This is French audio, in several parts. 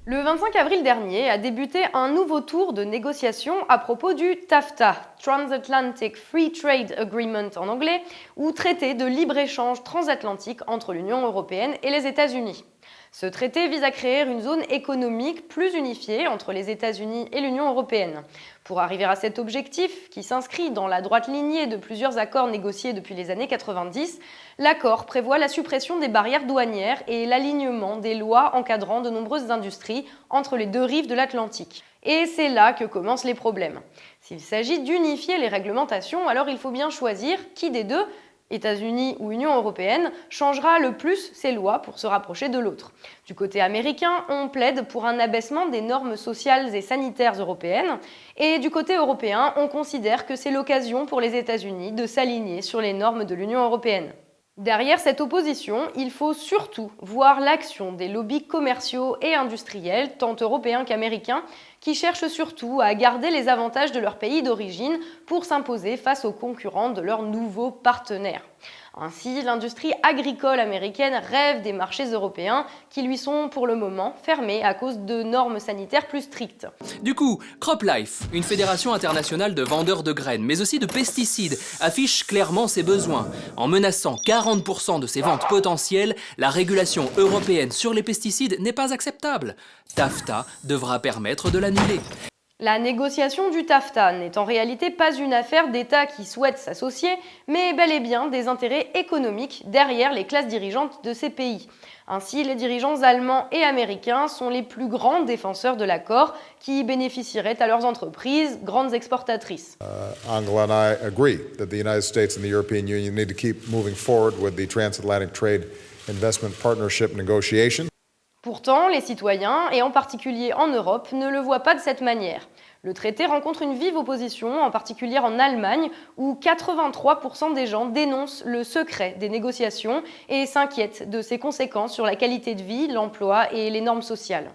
Le 25 avril dernier a débuté un nouveau tour de négociations à propos du TAFTA, Transatlantic Free Trade Agreement en anglais, ou traité de libre-échange transatlantique entre l'Union européenne et les États-Unis. Ce traité vise à créer une zone économique plus unifiée entre les États-Unis et l'Union européenne. Pour arriver à cet objectif, qui s'inscrit dans la droite lignée de plusieurs accords négociés depuis les années 90, l'accord prévoit la suppression des barrières douanières et l'alignement des lois encadrant de nombreuses industries entre les deux rives de l'Atlantique. Et c'est là que commencent les problèmes. S'il s'agit d'unifier les réglementations, alors il faut bien choisir qui des deux, États-Unis ou Union européenne, changera le plus ses lois pour se rapprocher de l'autre. Du côté américain, on plaide pour un abaissement des normes sociales et sanitaires européennes, et du côté européen, on considère que c'est l'occasion pour les États-Unis de s'aligner sur les normes de l'Union européenne. Derrière cette opposition, il faut surtout voir l'action des lobbies commerciaux et industriels, tant européens qu'américains, qui cherchent surtout à garder les avantages de leur pays d'origine pour s'imposer face aux concurrents de leurs nouveaux partenaires. Ainsi, l'industrie agricole américaine rêve des marchés européens qui lui sont pour le moment fermés à cause de normes sanitaires plus strictes. Du coup, CropLife, une fédération internationale de vendeurs de graines, mais aussi de pesticides, affiche clairement ses besoins. En menaçant 40% de ses ventes potentielles, la régulation européenne sur les pesticides n'est pas acceptable. TAFTA devra permettre de l'annuler. La négociation du TAFTA n'est en réalité pas une affaire d'États qui souhaitent s'associer, mais bel et bien des intérêts économiques derrière les classes dirigeantes de ces pays. Ainsi, les dirigeants allemands et américains sont les plus grands défenseurs de l'accord qui bénéficierait à leurs entreprises, grandes exportatrices. Angela and I agree that the United States and the European Union need to keep moving forward with the Transatlantic Trade Investment Partnership negotiations. Pourtant, les citoyens, et en particulier en Europe, ne le voient pas de cette manière. Le traité rencontre une vive opposition, en particulier en Allemagne, où 83% des gens dénoncent le secret des négociations et s'inquiètent de ses conséquences sur la qualité de vie, l'emploi et les normes sociales.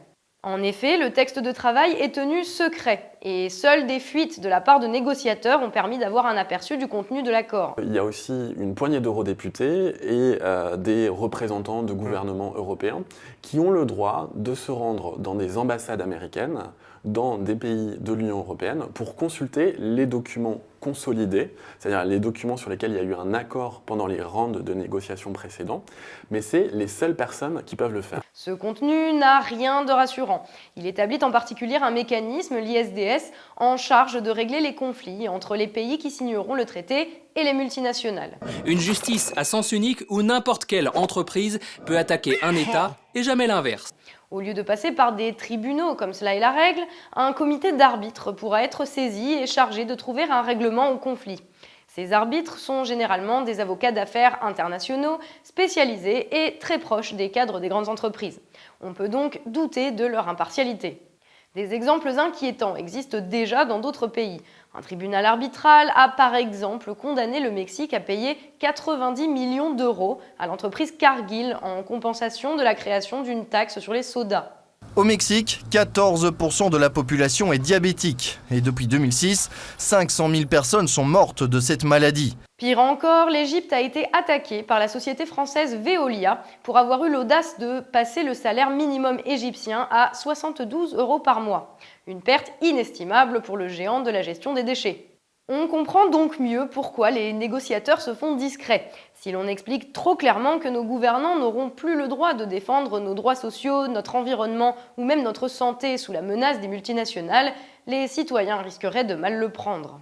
En effet, le texte de travail est tenu secret et seules des fuites de la part de négociateurs ont permis d'avoir un aperçu du contenu de l'accord. Il y a aussi une poignée d'eurodéputés et des représentants de gouvernements européens qui ont le droit de se rendre dans des ambassades américaines, dans des pays de l'Union européenne, pour consulter les documents consolidés, c'est-à-dire les documents sur lesquels il y a eu un accord pendant les rounds de négociations précédents, mais c'est les seules personnes qui peuvent le faire. Ce contenu n'a rien de rassurant. Il établit en particulier un mécanisme, l'ISDS, en charge de régler les conflits entre les pays qui signeront le traité et les multinationales. Une justice à sens unique où n'importe quelle entreprise peut attaquer un État et jamais l'inverse. Au lieu de passer par des tribunaux, comme cela est la règle, un comité d'arbitres pourra être saisi et chargé de trouver un règlement au conflit. Ces arbitres sont généralement des avocats d'affaires internationaux, spécialisés et très proches des cadres des grandes entreprises. On peut donc douter de leur impartialité. Des exemples inquiétants existent déjà dans d'autres pays. Un tribunal arbitral a par exemple condamné le Mexique à payer 90 millions d'euros à l'entreprise Cargill en compensation de la création d'une taxe sur les sodas. Au Mexique, 14% de la population est diabétique. Et depuis 2006, 500 000 personnes sont mortes de cette maladie. Pire encore, l'Égypte a été attaquée par la société française Veolia pour avoir eu l'audace de passer le salaire minimum égyptien à 72 € par mois. Une perte inestimable pour le géant de la gestion des déchets. On comprend donc mieux pourquoi les négociateurs se font discrets. Si l'on explique trop clairement que nos gouvernants n'auront plus le droit de défendre nos droits sociaux, notre environnement ou même notre santé sous la menace des multinationales, les citoyens risqueraient de mal le prendre.